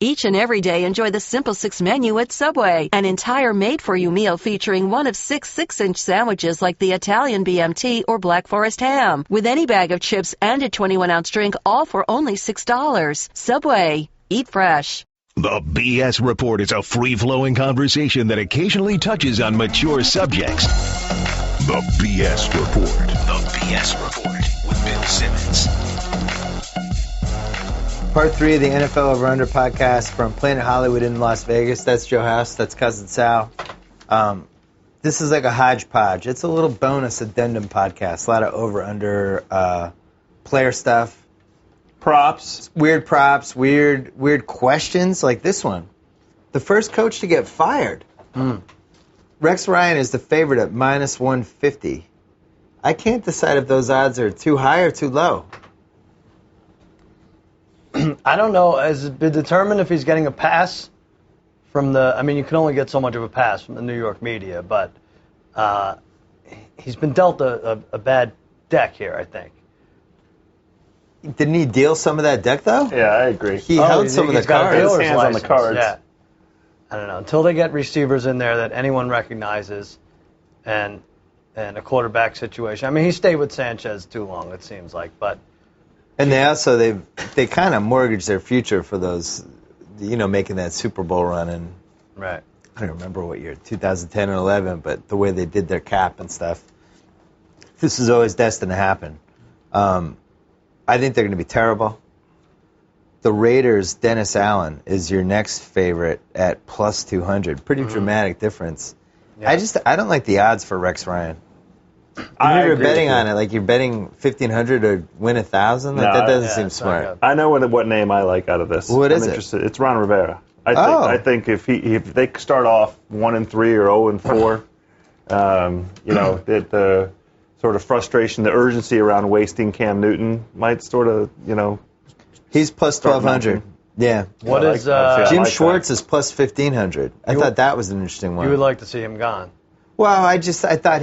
Each and every day, enjoy the Simple Six menu at Subway, an entire made-for-you meal featuring one of 6-inch sandwiches like the Italian BMT or Black Forest ham, with any bag of chips and a 21-ounce drink, all for only $6. Subway. Eat fresh. The BS Report is a free-flowing conversation that occasionally touches on mature subjects. The BS Report. The BS Report with Bill Simmons. Part 3 of the NFL Over-Under podcast from Planet Hollywood in Las Vegas. That's Joe House. That's Cousin Sal. This is like a hodgepodge. It's a little bonus addendum podcast. A lot of over-under player stuff. Props. Weird props. Weird questions like this one. The first coach to get fired. Rex Ryan is the favorite at minus 150. I can't decide if those odds are too high or too low. I don't know. Has it been determined if he's getting a pass from the... I mean, you can only get so much of a pass from the New York media, but he's been dealt a bad deck here, I think. Didn't he deal some of that deck, though? Yeah, I agree. He held some of the cards. His hands on the cards. Yeah. I don't know. Until they get receivers in there that anyone recognizes and a quarterback situation. I mean, he stayed with Sanchez too long, it seems like, but... And they also they kind of mortgaged their future for those, making that Super Bowl run in. Right. I don't remember what year, 2010 or 11, but the way they did their cap and stuff. This is always destined to happen. I think they're going to be terrible. The Raiders, Dennis Allen is your next favorite at plus 200. Pretty dramatic difference. Yeah. I don't like the odds for Rex Ryan. You're betting on it, like you're betting 1,500 to win 1,000. Like that doesn't seem smart. I know what name I like out of this. What is interested. It's Ron Rivera. I think if they start off 1-3 or 0-4, the sort of frustration, the urgency around wasting Cam Newton might sort of He's plus 1,200. Yeah. What is Jim Schwartz is plus 1,500. I thought that was an interesting one. You would like to see him gone. Well, I thought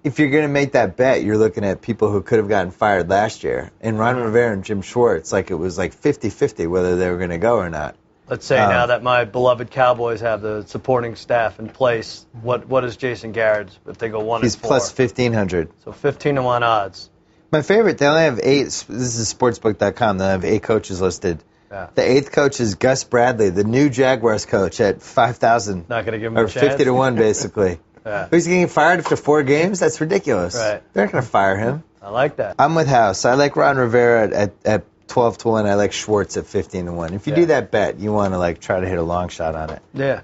if you're going to make that bet, you're looking at people who could have gotten fired last year. And Ron Rivera and Jim Schwartz, it was like 50-50 whether they were going to go or not. Let's say now that my beloved Cowboys have the supporting staff in place, what is Jason Garrett's if they go 1-4? He's plus 1,500. So 15-1 odds. My favorite, they only have 8. This is sportsbook.com. They have 8 coaches listed. Yeah. The 8th coach is Gus Bradley, the new Jaguars coach at 5,000. Not going to give him or a chance. 50-1, basically. Yeah. He's getting fired after 4 games? That's ridiculous. Right. They're not going to fire him. I like that. I'm with House. I like Ron Rivera at 12-1. I like Schwartz at 15-1. If you do that bet, you want to try to hit a long shot on it. Yeah.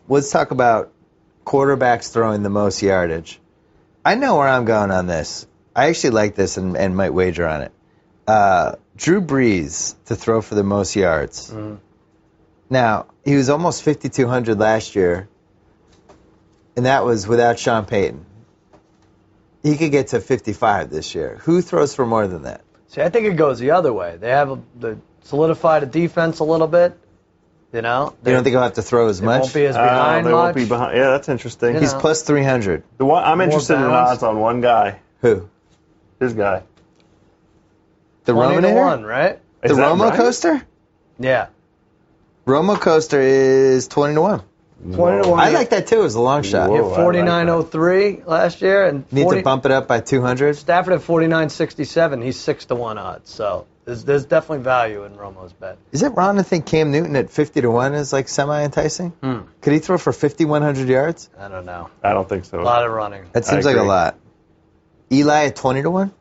Let's talk about quarterbacks throwing the most yardage. I know where I'm going on this. I actually like this and might wager on it. Drew Brees to throw for the most yards. Now, he was almost 5,200 last year, and that was without Sean Payton. He could get to 55 this year. Who throws for more than that? See, I think it goes the other way. They have solidified a defense a little bit. You don't think he'll have to throw as much? Won't be as behind they much. won't be behind. Yeah, that's interesting. He's plus 300. I'm interested in odds on one guy. Who? His guy. The Rominator? 1, right? The Romo Coaster? Yeah. Romo Coaster is 20-1. 20-1. I like that too as a long shot. He had 49.03 last year, and need to bump it up by 200. Stafford at 49.67. He's 6-1 odds. So there's definitely value in Romo's bet. Is it wrong to think Cam Newton at 50-1 is semi enticing? Could he throw for 5,100 yards? I don't know. I don't think so. A lot of running. That seems like a lot. Eli at 20-1.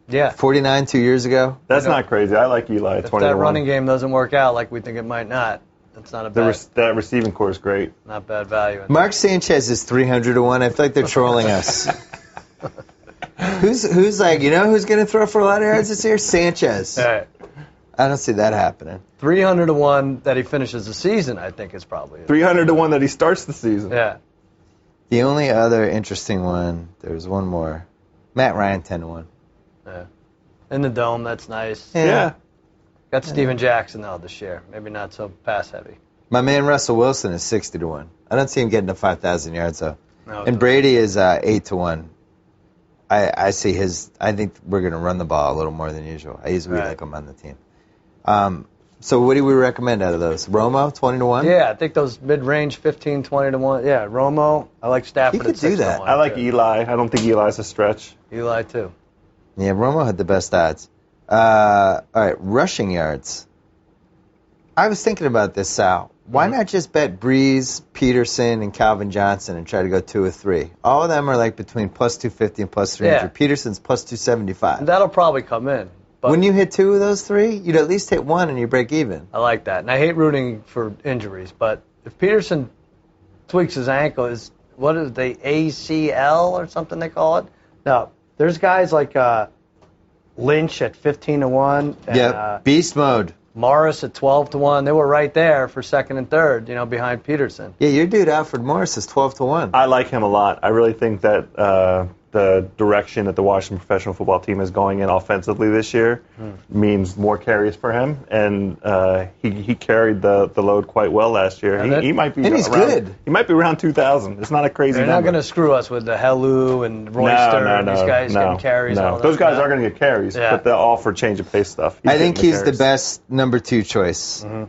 Yeah. 49 2 years ago. That's not crazy. I like Eli at 20-1. If that running game doesn't work out like we think it might not, that's not a bad. That receiving core is great. Not bad value. Mark Sanchez is 300-1. I feel like they're trolling us. Who's who's going to throw for a lot of yards this year? Sanchez. Right. I don't see that happening. 300-1 that he finishes the season, I think, is probably 300-1 that he starts the season. Yeah. The only other interesting one, there's one more. Matt Ryan 10-1. Yeah. In the dome, that's nice. Yeah. Got Steven Jackson, though, this year. Maybe not so pass-heavy. My man Russell Wilson is 60-1. I don't see him getting to 5,000 yards, though. No, and Brady is 8-1. I see his. I think we're going to run the ball a little more than usual. I usually like him on the team. So what do we recommend out of those? Romo, 20-1? Yeah, I think those mid-range 15, 20-1. Yeah, Romo. I like Stafford. He could do that. I like Eli. I don't think Eli's a stretch. Eli too. Yeah, Romo had the best odds. All right, rushing yards. I was thinking about this, Sal. Why not just bet Breeze, Peterson, and Calvin Johnson and try to go 2 or 3? All of them are like between plus 250 and plus 300. Yeah. Peterson's plus 275. That'll probably come in. But When you hit 2 of those 3, you'd at least hit 1 and you break even. I like that. And I hate rooting for injuries, but if Peterson tweaks his ankle, what is the ACL or something they call it? No, there's guys like Lynch at 15-1. And, Yep, beast mode. Morris at 12-1. They were right there for second and third, behind Peterson. Yeah, your dude Alfred Morris is 12-1. I like him a lot. I really think that the direction that the Washington professional football team is going in offensively this year means more carries for him, and he carried the load quite well last year. He might be and he's good. He might be around 2,000. It's not a crazy They're number. not going to screw us with the Helu and Royster and these guys getting carries. No, all those that. guys are going to get carries, but they'll offer change of pace stuff. I think he's the best number 2 choice. You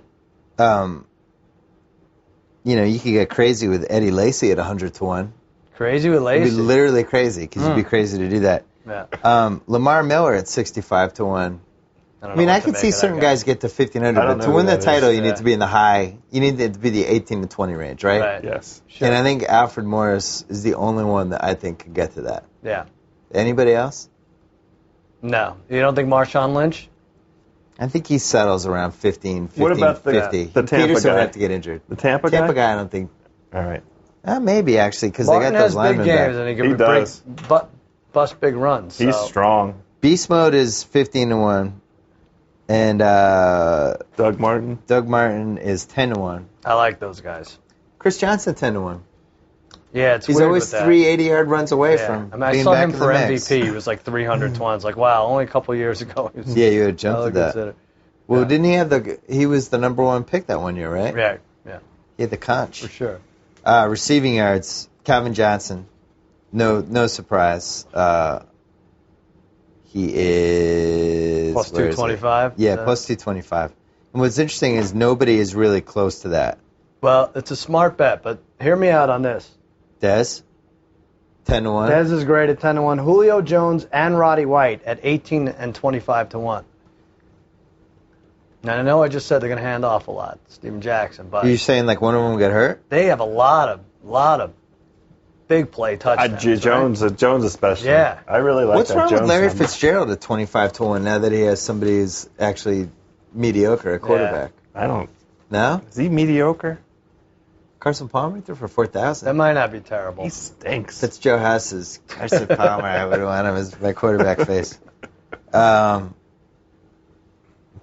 could get crazy with Eddie Lacy at 100-1. Crazy with Lacy. It'd be literally crazy because you'd be crazy to do that. Yeah. Lamar Miller at 65-1. I could see certain guys get to 1,500, but to win the title, you need to be in the high. You need to be the 18-20 range, right? Yes. Sure. And I think Alfred Morris is the only one that I think could get to that. Yeah. Anybody else? No. You don't think Marshawn Lynch? I think he settles around 15, what about 50. The Tampa Peterson guy? would have to get injured. The Tampa guy, I don't think. All right. Maybe, actually, because they got Martin those has linemen big back. games, and he can bust big runs. He's so. strong. Beast mode is 15-1. And Doug Martin? Doug Martin is 10-1. I like those guys. Chris Johnson, 10-1. Yeah, it's He's weird always with that. 3 80-yard runs away from I being saw back him in for the mix. MVP. He was like 300-1. It's like, wow, only a couple years ago. Yeah, you had jumped to that. Consider. Well, didn't he have he was the number 1 pick that one year, right? Yeah. He had the conch. For sure. Receiving yards, Calvin Johnson. No surprise. He is Plus 225? Yeah, plus 225. And what's interesting is nobody is really close to that. Well, it's a smart bet, but hear me out on this. Dez? 10-1? Dez is great at 10-1. Julio Jones and Roddy White at 18 and 25-1. Now, I know I just said they're going to hand off a lot, Steven Jackson, but Are you saying like one of them will get hurt? they have a lot of big play touchdowns. Jones especially. Yeah. I really like What's that wrong Jones with Larry number. Fitzgerald at 25-1 now that he has somebody who's actually mediocre at quarterback? I don't. No? Is he mediocre? Carson Palmer threw for 4,000. That might not be terrible. He stinks. That's Joe House's Carson Palmer. I would want him as my quarterback face. I'm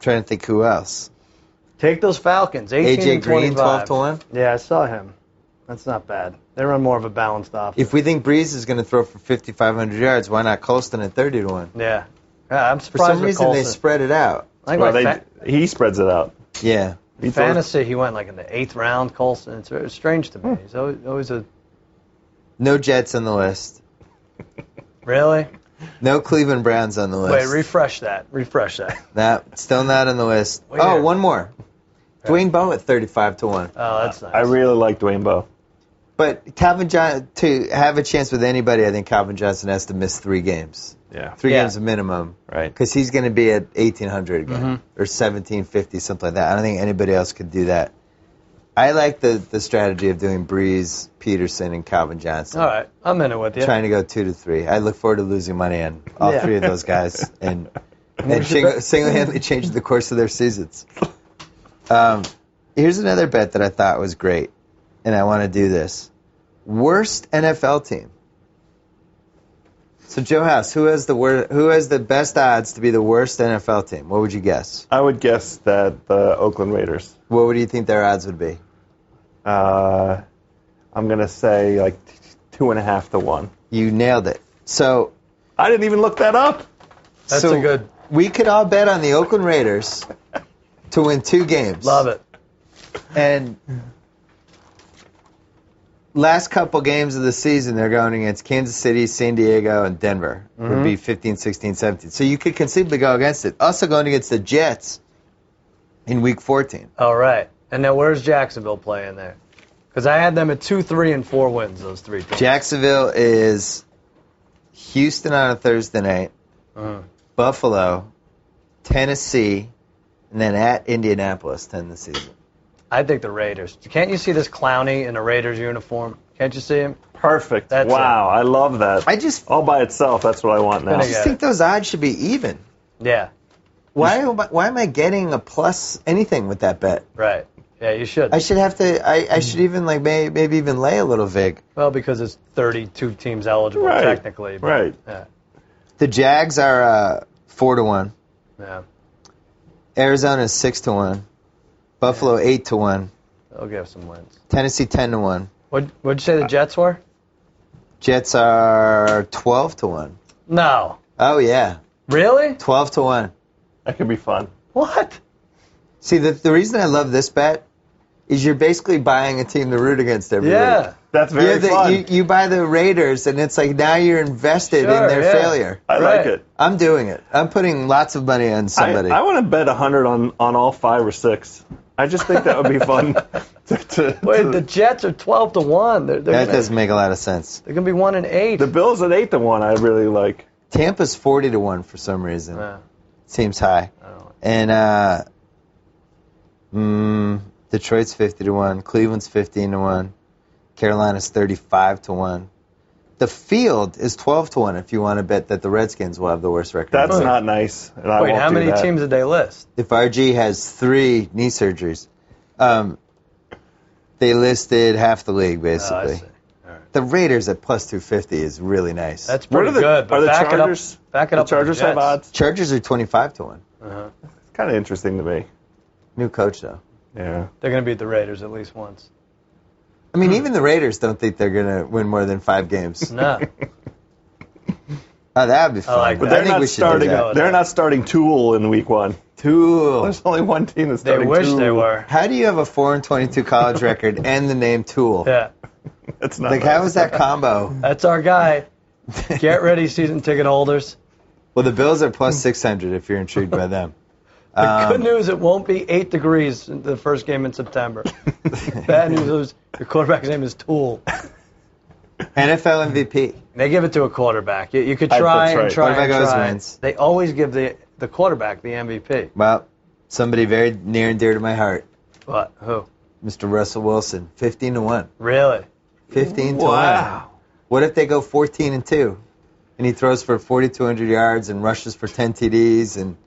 trying to think who else. Take those Falcons, 18 AJ and Green, 25. 12-1. Yeah, I saw him. That's not bad. They run more of a balanced offense. If we think Breeze is going to throw for 5,500 yards, why not Colston at 30-1? Yeah. I'm For surprised some with reason, they Colson. spread it out. I think Well, he spreads it out. Yeah. Fantasy, he went like in the 8th round, Colson. It's very strange to me. He's always a... No Jets on the list. Really? No Cleveland Browns on the list. Wait, refresh that. Nah, still not on the list. Weird. Oh, one more. Dwayne Bowe at 35-1. Oh, that's nice. I really like Dwayne Bowe. But to have a chance with anybody, I think Calvin Johnson has to miss 3 games. Yeah. 3 games minimum. Right. Because he's going to be at 1,800 again. Or 1,750, something like that. I don't think anybody else could do that. I like the strategy of doing Breeze, Peterson, and Calvin Johnson. All right. I'm in it with you. Trying to go 2 to 3. I look forward to losing money on all 3 of those guys. And single-handedly changing the course of their seasons. Here's another bet that I thought was great, and I want to do this. Worst NFL team. So Joe House, who has the best odds to be the worst NFL team? What would you guess? I would guess that the Oakland Raiders. What would you think their odds would be? I'm gonna say like 2.5-1. You nailed it. So I didn't even look that up. That's a good... We could all bet on the Oakland Raiders to win 2 games. Love it. And last couple games of the season, they're going against Kansas City, San Diego, and Denver. Would be 15, 16, 17. So you could conceivably go against it. Also going against the Jets in Week 14. All right. And now where's Jacksonville playing there? Because I had them at 2, 3, and 4 wins, those 3 teams. Jacksonville is Houston on a Thursday night, Buffalo, Tennessee, and then at Indianapolis to end the season. I think the Raiders. Can't you see this Clowney in a Raiders uniform? Can't you see him? Perfect. That's wow, I love that. All by itself, that's what I want now. I just think those odds should be even. Yeah. Why am I getting a plus anything with that bet? Right. Yeah, you should. I should have to. I should even maybe even lay a little vig. Well, because it's 32 teams eligible technically. But, right. Yeah. The Jags are 4-1. Yeah. Arizona is 6-1. Buffalo 8-1. They'll give some wins. Tennessee 10-1. What'd you say the Jets were? Jets are 12-1. No. Oh yeah. Really? 12-1. That could be fun. What? See, the reason I love this bet is you're basically buying a team to root against every week. That's very fun. You buy the Raiders, and it's like now you're invested in their failure. I like it. I'm doing it. I'm putting lots of money on somebody. I want to bet 100 on all 5 or 6. I just think that would be fun. Wait, the Jets are 12-1. That doesn't make a lot of sense. They're going to be 1-8. The Bills at 8-1. I really like. Tampa's 40-1 for some reason. Seems high. And Detroit's 50-1. Cleveland's 15-1. Carolina's 35-1. The field is 12-1 if you want to bet that the Redskins will have the worst record. That's not nice. And I Wait, won't how do many that. teams did they list? If RG has 3 knee surgeries, they listed half the league basically. I see. All right. The Raiders at plus 250 is really nice. That's pretty good. But Are the back Chargers? Back it up. The Chargers have odds. Chargers are 25-1. It's kind of interesting to me. New coach though. Yeah. They're going to beat the Raiders at least once. I mean, even the Raiders don't think they're going to win more than 5 games. No. Oh, that would be fun. like But that. they're not starting. They're not starting Tool in Week 1. Tool. There's only one team that's They starting wish Tool. they were. How do you have a 4-22 college record and the name Tool? Yeah. It's not. Like, how is that combo? That's our guy. Get ready, season ticket holders. Well, the Bills are plus 600 if you're intrigued by them. The good news, it won't be 8 degrees in the first game in September. Bad news is your quarterback's name is Tool. NFL MVP. They give it to a quarterback. You could try and try Quarterback and always try. wins. They always give the quarterback the MVP. Well, somebody very near and dear to my heart. What? Who? Mr. Russell Wilson, 15-1. Really? 15-1. Wow. What if they go 14-2, and he throws for 4,200 yards and rushes for 10 TDs and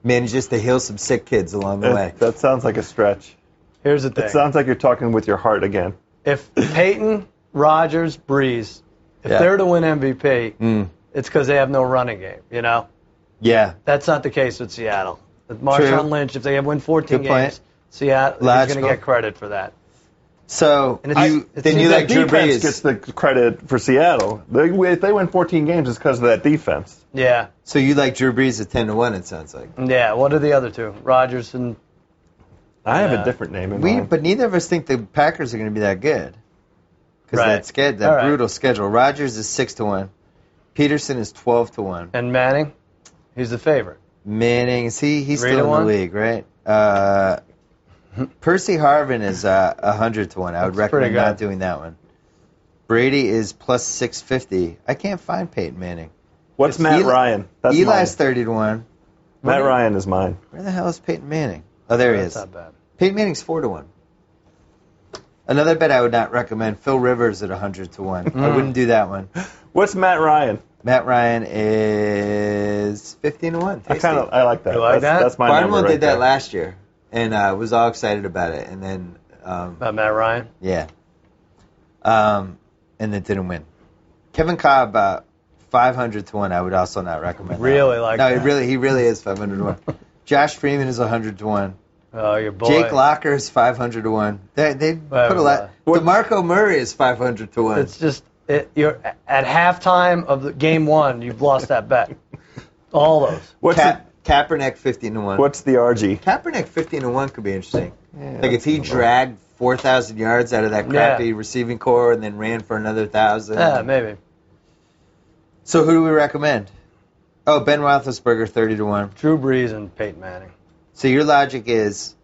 manages to heal some sick kids along the way? That sounds like a stretch. Here's the thing. It sounds like you're talking with your heart again. If Peyton, Rodgers, Breeze, if they're to win MVP, it's because they have no running game, you know? Yeah. That's not the case with Seattle. With Marshawn Lynch, if they win 14 Good point. games, Seattle is going to get credit for that. So And then you like Drew defense Brees. gets the credit for Seattle. If they win 14 games, it's because of that defense. Yeah. So you like Drew Brees at 10-1, it sounds like. Yeah. What are the other two? Rodgers and... I have a different name in mind. But neither of us think the Packers are going to be that good. Because Right. that brutal schedule. Rodgers is 6-1. Peterson is 12-1. And Manning, he's the favorite. Manning, he's still in the 3-1? league, right? Percy Harvin is 100-1. I would That's recommend pretty good. not doing that one. Brady is plus 650. I can't find Peyton Manning. What's Matt Ryan? That's Eli's mine. 30-1. Matt Ryan is mine. Where the hell is Peyton Manning? Oh, there he That's is. not bad. Peyton Manning's 4-1. Another bet I would not recommend, Phil Rivers at 100-1. I wouldn't do that one. What's Matt Ryan? Matt Ryan is 15-1. Tasty. I like that. You like that? That's my Barnwell number right did that there. last year, and was all excited about it. And then, About Matt Ryan? yeah. And then didn't win. Kevin Cobb, 500-1. I would also not recommend. Really that. like No, that. he really is 500-1. Josh Freeman is 100-1. Oh, your boy. Jake Locker is 500-1. They put a lot. DeMarco Murray is 500-1. It's just, you're at halftime of the game one, you've lost that bet. All those. Kaepernick 15-1. What's the RG? Kaepernick 15-1 could be interesting. Like if he dragged 4,000 yards out of that crappy receiving core and then ran for another 1,000. Yeah, maybe. So who do we recommend? Oh, Ben Roethlisberger 30-1. Drew Brees and Peyton Manning. So your logic is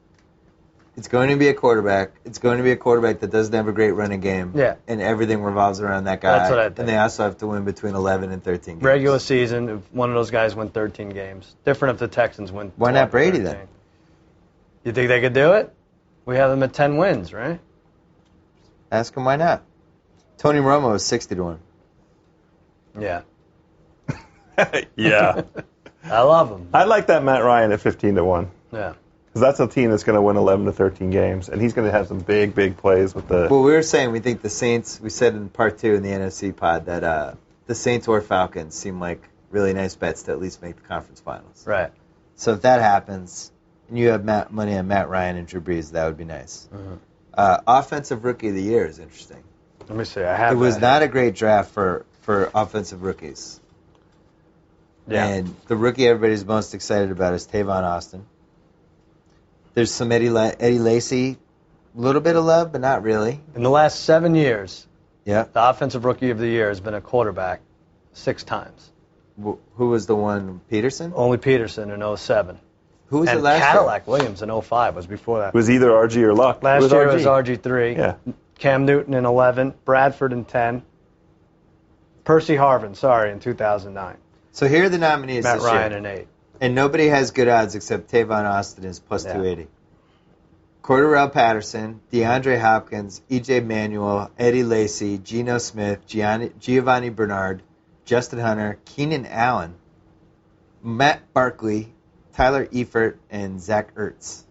It's going to be a quarterback. It's going to be a quarterback that doesn't have a great running game. Yeah. And everything revolves around that guy. That's what I think. And they also have to win between 11 and 13 games. Regular season, if one of those guys win 13 games. Different if the Texans win 12 Why not Brady 13. then? You think they could do it? We have them at 10 wins, right? Ask him why not. Tony Romo is 60 to 1. Yeah. Yeah. I love them. I like that Matt Ryan at 15 to 1. Yeah. Because that's a team that's going to win 11 to 13 games, and he's going to have some big, big plays with the. Well, we were saying we think the Saints. We said in part 2 in the NFC pod that the Saints or Falcons seem like really nice bets to at least make the conference finals. Right. So if that happens, and you have money on Matt Ryan and Drew Brees, that would be nice. Mm-hmm. Offensive Rookie of the Year is interesting. Let me see. I have. It was that not here. a great draft for offensive rookies. Yeah. And the rookie everybody's most excited about is Tavon Austin. There's some Eddie Lacy, a little bit of love, but not really. In the last 7 years, Yeah. the offensive rookie of the year has been a quarterback 6 times. Who was the one? Peterson? Only Peterson in 07. Who was and it last Cadillac Williams in 05 was before that. It was either RG or Luck. Last year RG. was RG3. Yeah. Cam Newton in 11. Bradford in 10. Percy Harvin, in 2009. year? So here are the nominees Matt this Ryan year. in 8. And nobody has good odds except Tavon Austin is plus Yeah. 280. Cordarrelle Patterson, DeAndre Hopkins, E.J. Manuel, Eddie Lacy, Geno Smith, Giovanni Bernard, Justin Hunter, Keenan Allen, Matt Barkley, Tyler Eifert, and Zach Ertz.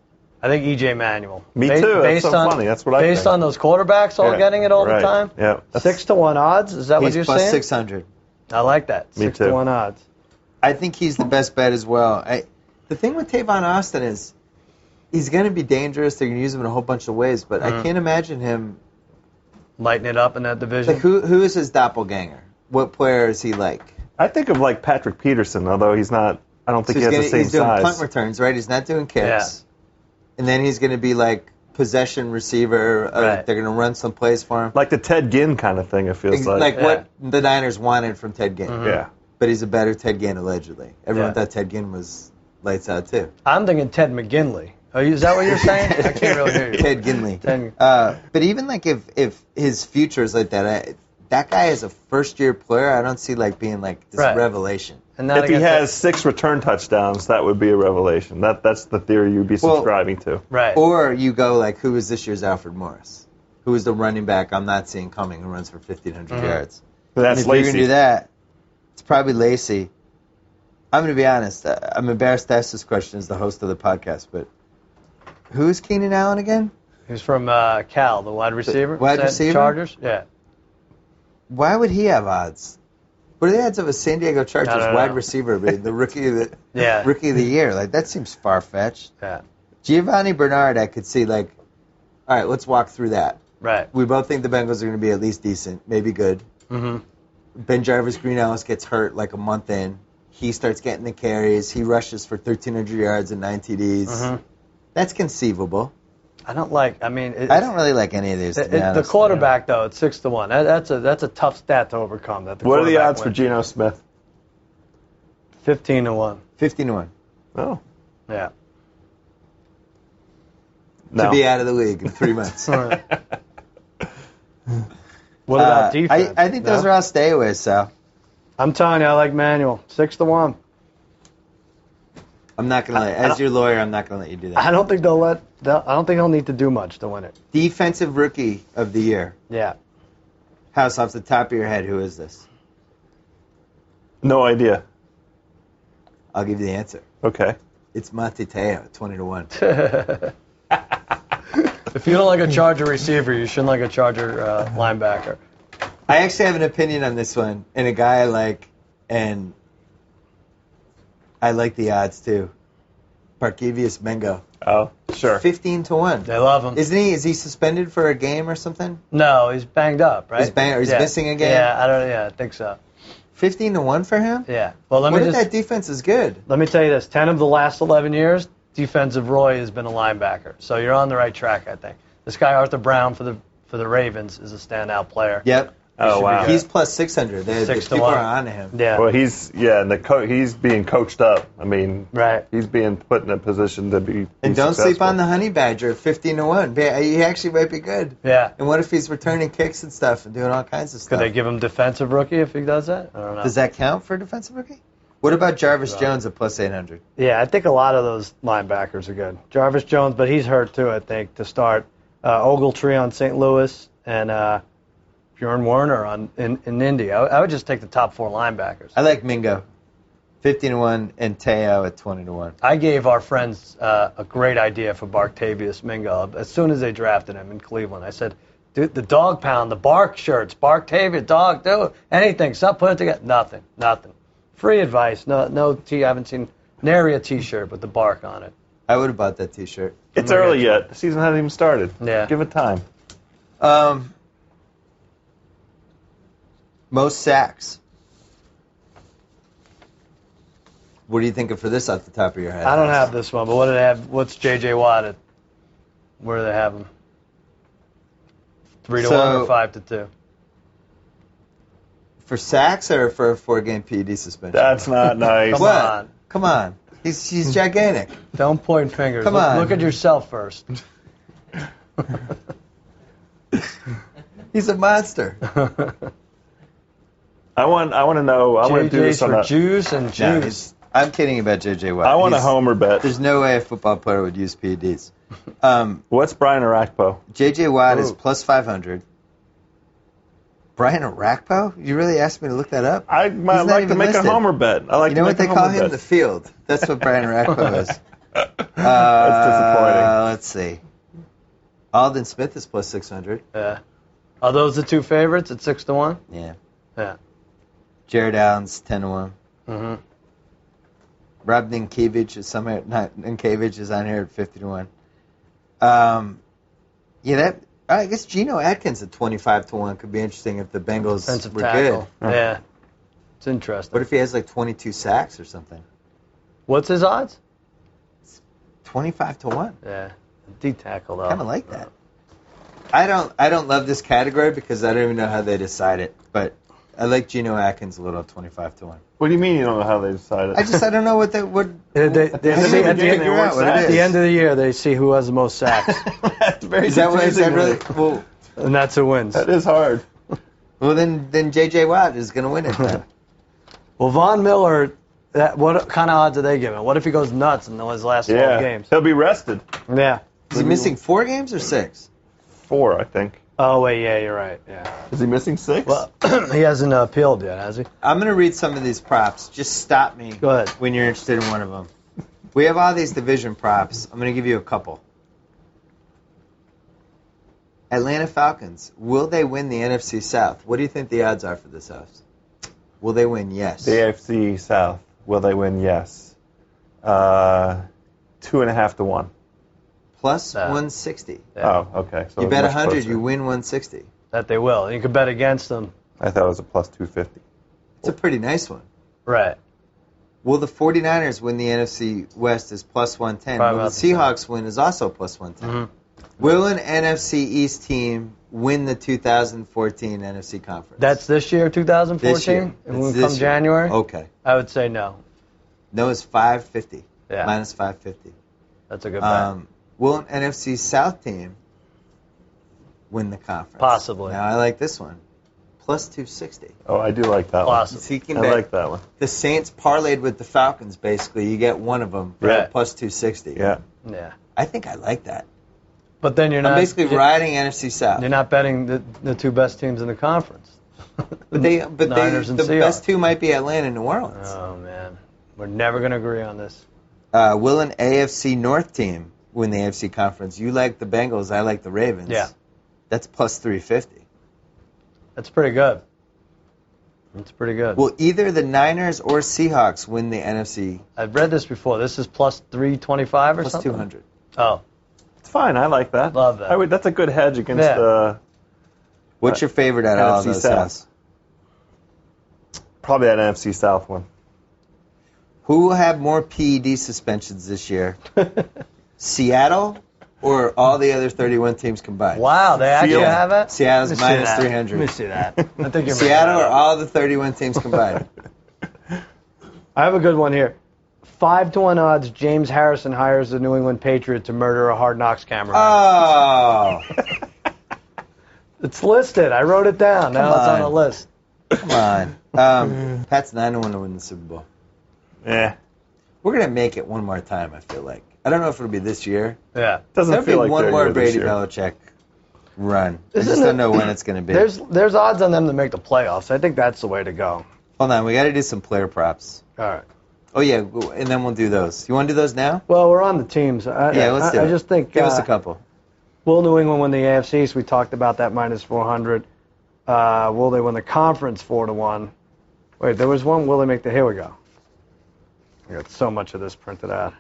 I think E.J. Manuel. Me too. That's so funny. That's what I think. Based on those quarterbacks all Yeah, getting it all right. the time? Yeah. 6 to 1 odds? Is that what He's you're plus saying? 600. I like that. Me 6 too. to 1 odds. I think he's the best bet as well. The thing with Tavon Austin is he's going to be dangerous. They're going to use him in a whole bunch of ways, but I can't imagine him. Lighting it up in that division. Like, who is his doppelganger? What player is he like? I think of like Patrick Peterson, although he's not. I don't think So he has the same he's doing size. punt returns, right? He's not doing kicks. And then he's going to be like possession receiver. Right. They're going to run some plays for him. Like the Ted Ginn kind of thing. It feels like. What the Niners wanted from Ted Ginn. Yeah. But he's a better Ted Ginn, allegedly. Everyone Yeah. thought Ted Ginn was lights out, too. I'm thinking Ted McGinley. Is that what you're saying? I can't really hear you. Ted Ginn. Ted- But even like if his future is like that, that guy is a first-year player. I don't see like being like this Right. revelation. And not If he against has 6 return touchdowns, that would be a revelation. That's the theory you'd be Well, subscribing to. Right. Or you go like, who is this year's Alfred Morris? Who is the running back I'm not seeing coming who runs for 1,500 yards? That's And if you're Lacy. going to do that, it's probably Lacy. I'm going to be honest. I'm embarrassed to ask this question as the host of the podcast, but who's Keenan Allen again? He's from Cal, the wide receiver. Wide Is that receiver? Chargers? Yeah. Why would he have odds? What are the odds of a San Diego Chargers I don't wide know. receiver being the rookie of the Yeah. rookie of the year? Like that seems far fetched. Yeah. Giovanni Bernard, I could see like, all right, let's walk through that. Right. We both think the Bengals are going to be at least decent, maybe good. Mm-hmm. Ben Jarvis Green Ellis gets hurt like a month in. He starts getting the carries. He rushes for 1,300 yards and 9 TDs. Mm-hmm. That's conceivable. I don't like. I mean, I don't really like any of these. To be the honest. quarterback though, it's 6 to 1. That's a tough stat to overcome. That the What are the quarterback odds for wins. Geno Smith? 15 to 1. 15 to 1 Oh. Yeah. No. to be out of the league in 3 months. What about defense? I think those No? are all stayaways, Sal. I'm telling you, I like Manuel. 6 to 1. I'm not gonna let. As your lawyer, I'm not gonna let you do that. I don't think they'll need to do much to win it. Defensive Rookie of the Year. Yeah. House, off the top of your head, who is this? No idea. I'll give you the answer. Okay. It's Monte Teo, 20 to 1. If you don't like a Charger receiver, you shouldn't like a Charger linebacker. I actually have an opinion on this one, and a guy I like, and I like the odds too. Barkevius Mengo, Oh, sure. 15 to 1. They love him. Isn't he? Is he suspended for a game or something? No, he's banged up, right? He's banged- or he's missing a game? Yeah, I think so. 15 to 1 for him? Yeah. Well, let What me if that defense is good? let me tell you this: 10 of the last 11 years, defensive Roy has been a linebacker. So you're on the right track, I think. This guy Arthur Brown for the Ravens is a standout player. Yep. Oh, wow. He's plus 600. The 6 to people 1. are on to him. Yeah. Well, he's being coached up. I mean, Right. he's being put in a position to be And don't successful. sleep on the honey badger at 15 to 1. He actually might be good. Yeah. And what if he's returning kicks and stuff and doing all kinds of Could stuff? they give him defensive rookie if he does that? I don't know. Does that count for defensive rookie? What about Jarvis Jones at plus 800? Yeah, I think a lot of those linebackers are good. Jarvis Jones, but he's hurt too, I think, to start. Ogletree on St. Louis and Bjorn Werner in Indy. I would just take the top 4 linebackers. I like Mingo. 15 to 1 and Teo at 20 to 1. I gave our friends a great idea for Barktavius Mingo as soon as they drafted him in Cleveland. I said, dude, the dog pound, the bark shirts, Barktavius, dog, do anything. Stop putting it together. Nothing. Free advice. No I haven't seen nary a T-shirt with the bark on it. I would have bought that T-shirt. It's early yet. The season hasn't even started. Yeah. Give it time. Most sacks. What are you thinking for this off the top of your head? I don't have this one, but what do they have? What's J.J. Watt at? Where do they have him? 3 to 1 or 5 to 2? For sacks or for a 4-game PED suspension? That's not nice. Come on. Come on. He's gigantic. Don't point fingers. Come on. Look at yourself first. He's a monster. I want to know. I want to do JJ's this on for a. juice and No, juice. I'm kidding about J.J. Watt. I want a He's- homer bet. There's no way a football player would use PEDs. What's Brian Arakpo? J.J. Watt is Ooh. plus 500. Brian Arakpo? You really asked me to look that up? I might not like to even make listed. a homer bet. I like You to know make what they a call homer him? bet. The field. That's what Brian Arakpo is. That's disappointing. Let's see. Alden Smith is plus 600. Yeah. Are those the 2 favorites at 6 to 1? Yeah. Yeah. Jared Allen's 10 to 1. Mm-hmm. Rob Ninkiewicz is somewhere. Not Ninkiewicz is on here at 50 to 1. I guess Geno Atkins at 25 to 1 could be interesting if the Bengals Defensive were tackle. good. Yeah. It's interesting. What if he has like 22 sacks or something? What's his odds? 25 to 1. Yeah. D tackle though. Kind of like that. I don't love this category because I don't even know how they decide it, but I like Geno Atkins a little at 25 to 1. What do you mean you don't know how they decided? I don't know what They how do see you at even the end- figure out what it At is? the end of the year, they see who has the most sacks, That's very Is that confusing. really well? and that's who wins. That is hard. Well, then J.J. Watt is going to win it. Then. Well, Von Miller, what kind of odds are they giving? What if he goes nuts in his last 12 Yeah. games? He'll be rested. Yeah. Is he missing 4 games or 6? 4, I think. Oh, wait, yeah, you're right. Yeah. Is he missing 6? Well, he hasn't appealed yet, has he? I'm going to read some of these props. Just stop me Go ahead. when you're interested in one of them. We have all these division props. I'm going to give you a couple. Atlanta Falcons. Will they win the NFC South? What do you think the odds are for this house? Will they win? Yes. The AFC South. Will they win? Yes. 2.5 to 1. Plus 160. Yeah. Oh, okay. So You it's bet much 100, closer. you win 160. That they will. You could bet against them. I thought it was a plus 250. It's a pretty nice one. Right. Will the 49ers win the NFC West is plus 110. Probably Will the about the same. Seahawks win is also plus 110. Mm-hmm. Will an NFC East team win the 2014 NFC Conference? That's this year, 2014? This year. And It's when we this come year. January? Okay. I would say no. No, it's 550. Yeah. Minus 550. That's a good bet. Will an NFC South team win the conference? Possibly. Now, I like this one. Plus 260. Oh, I do like that Possibly. So you can one. I bet like that one. the Saints parlayed with the Falcons, basically. You get one of them for Right. plus 260. Yeah. Yeah. I think I like that. But then you're I'm not basically riding NFC South. You're not betting the 2 best teams in the conference. But Niners and the Seahawks. best 2 might be Atlanta and New Orleans. Oh man, we're never gonna agree on this. Will an AFC North team win the AFC Conference? You like the Bengals, I like the Ravens. Yeah. That's plus 350. That's pretty good. That's pretty good. Will either the Niners or Seahawks win the NFC I've read this before. This is plus 325 or plus something. 200? Oh, It's fine. I like that. Love that. That's a good hedge against Yeah. the What's your favorite out of all NFC those South. houses? probably that NFC South one. Who will have more PED suspensions this year? Seattle or all the other 31 teams combined? Wow, they actually have it? Seattle's Let me see minus that. 300. Let me see that. I think you're Seattle or making that up. all the 31 teams combined? I have a good one here. 5-1 odds, James Harrison hires the New England Patriot to murder a Hard Knocks cameraman. Oh, It's listed. I wrote it down. Now it's on the on. list. come on. Pat's 9-1 to win the Super Bowl. Yeah. We're going to make it one more time, I feel like. I don't know if it'll be this year. Yeah. Doesn't There'll be feel like one they're more good this Brady year. Belichick run. I Isn't just it- don't know when it's going to be. There's odds on them to make the playoffs. I think that's the way to go. Hold on, we got to do some player props. All right. Oh, yeah, and then we'll do those. You want to do those now? Well, we're on the teams. Yeah, let's do it. I just think Give us a couple. will New England win the AFC? So we talked about that minus 400. Will they win the conference 4-1? Wait, there was one. Will they make the? Here we go. I got so much of this printed out.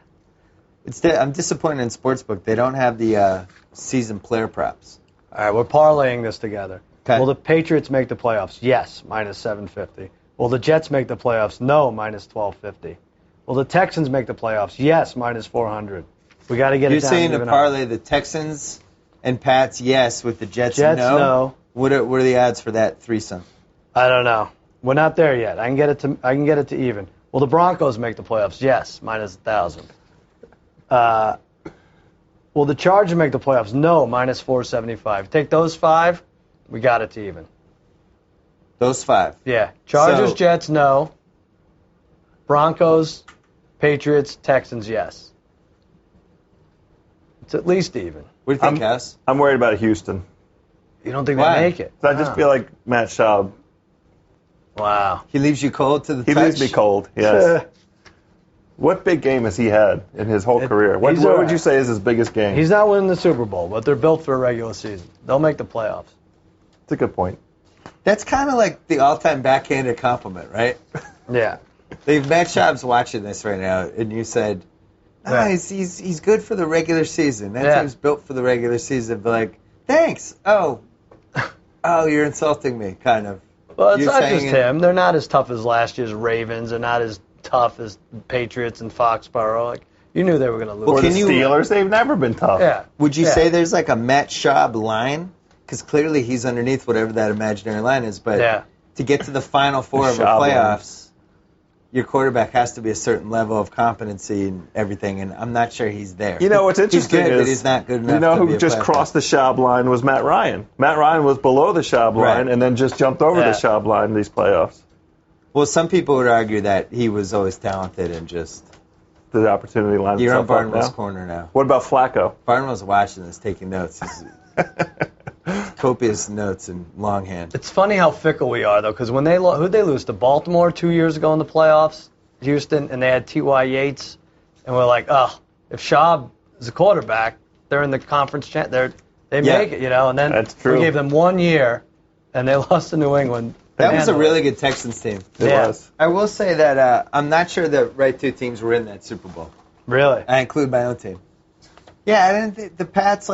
I'm disappointed in Sportsbook. They don't have the season player props. All right, we're parlaying this together. 'Kay. Will the Patriots make the playoffs? Yes, minus 750. Will the Jets make the playoffs? No, minus 1250. Will the Texans make the playoffs? Yes, minus 400. We got to get You're it down. saying to even parlay the Texans and Pats, yes, with the Jets, Jets, no? no. What are the odds for that threesome? I don't know. We're not there yet. I can get it to even. Will the Broncos make the playoffs? Yes, minus 1,000. Will the Chargers make the playoffs? No, minus 475. Take those 5, we got it to even. Those 5. Yeah. Chargers, So- Jets, no. Broncos, Patriots, Texans, yes. It's at least even. What do you think, House? I'm worried about Houston. You don't think Why? they make it? So I just feel like Matt Schaub. Wow. He leaves you cold to the He touch? leaves me cold. Yes. What big game has he had in his whole career? What he's would alright. you say is his biggest game? He's not winning the Super Bowl, but they're built for a regular season. They'll make the playoffs. That's a good point. That's kind of like the all-time backhanded compliment, right? Yeah. If Matt Schaub's watching this right now, and you said, "Oh, Yeah. he's good for the regular season. That Yeah. team's built for the regular season." But like, thanks. Oh, you're insulting me, kind of. Well, it's You're not just saying it- him. They're not as tough as last year's Ravens. They're not as tough as Patriots and Foxborough. Like, you knew they were going to lose. Well, Or can the you- Steelers, they've never been tough. Yeah. Would you Yeah. say there's like a Matt Schaub line? Because clearly he's underneath whatever that imaginary line is. But Yeah. to get to the Final Four of a Schaub line. playoffs, your quarterback has to be a certain level of competency and everything. And I'm not sure he's there. You know what's interesting he's good, is but he's not good enough. You know to who be a just playoff crossed the Schaub line was Matt Ryan. Matt Ryan was below the Schaub line Right. and then just jumped over Yeah. the Schaub line in these playoffs. Well, some people would argue that he was always talented and just. The opportunity line. You're on itself up Barnwell's now. corner now. What about Flacco? Barnwell's watching this, taking notes. Copious notes in longhand. It's funny how fickle we are, though, because when who'd they lose to Baltimore 2 years ago in the playoffs, Houston, and they had T.Y. Yates, and we're like, oh, if Schaub is a quarterback, they're in the conference. They Yeah. make it, and then That's true. we gave them 1 year, and they lost to New England. That was a Handle really it. good Texans team. It Yeah. was. I will say that I'm not sure the right two teams were in that Super Bowl. Really. I include my own team. Yeah, I didn't think the Pats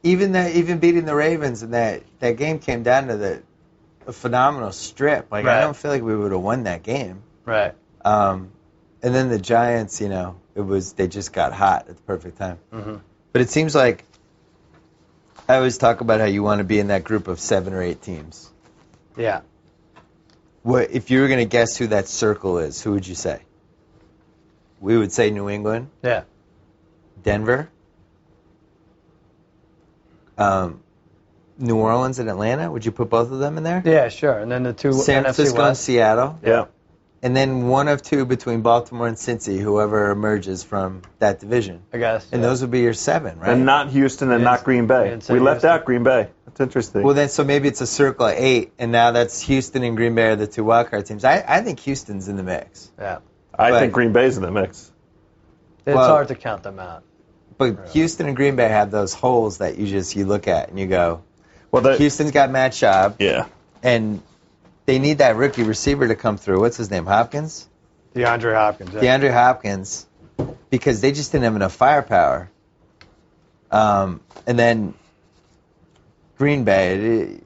even beating the Ravens in that game came down to a phenomenal strip. Like Right. I don't feel like we would have won that game. Right. And then the Giants, they just got hot at the perfect time. Mm-hmm. But it seems like I always talk about how you want to be in that group of 7 or 8 teams. Yeah. What if you were going to guess who that circle is? Who would you say? We would say New England, Yeah. Denver, New Orleans, and Atlanta. Would you put both of them in there? Yeah, sure. And then the two San NFC Francisco and West. Seattle, Yeah. and then one of two between Baltimore and Cincy, whoever emerges from that division. I guess. And yeah. those would be your 7, right? And not Houston and You not didn't- Green you Bay. didn't say We left Houston. out Green Bay. That's interesting. Well, then, so maybe it's a circle of 8, and now that's Houston and Green Bay are the 2 wildcard teams. I think Houston's in the mix. Yeah. I but- think Green Bay's in the mix. It's Well- hard to count them out. But Houston and Green Bay have those holes that you look at and you go, Well, Houston's got Matt Schaub, yeah. and they need that rookie receiver to come through. What's his name? Hopkins? DeAndre Hopkins. Yeah. DeAndre Hopkins, because they just didn't have enough firepower. And then Green Bay,